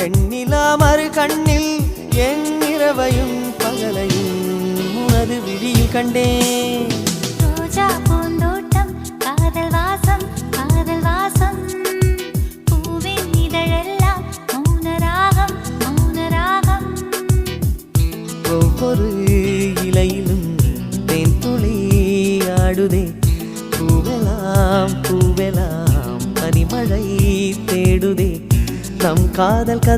வெண்ணிலா மறு கண்ணில் என் இரவையும் பகலையும் உனது விழியில் கண்டேன். ரோஜா பூந்தோட்டம் காதல் வாசம் காதல் வாசம் பூவின் இதழெல்லாம் மௌனராகம் மௌனராகம். ஒவ்வொரு இலையிலும் தேன் துளி ஆடுதே. பூவெல்லாம் பூவெல்லாம் பனிமழை தேடுதே. நம் காதல்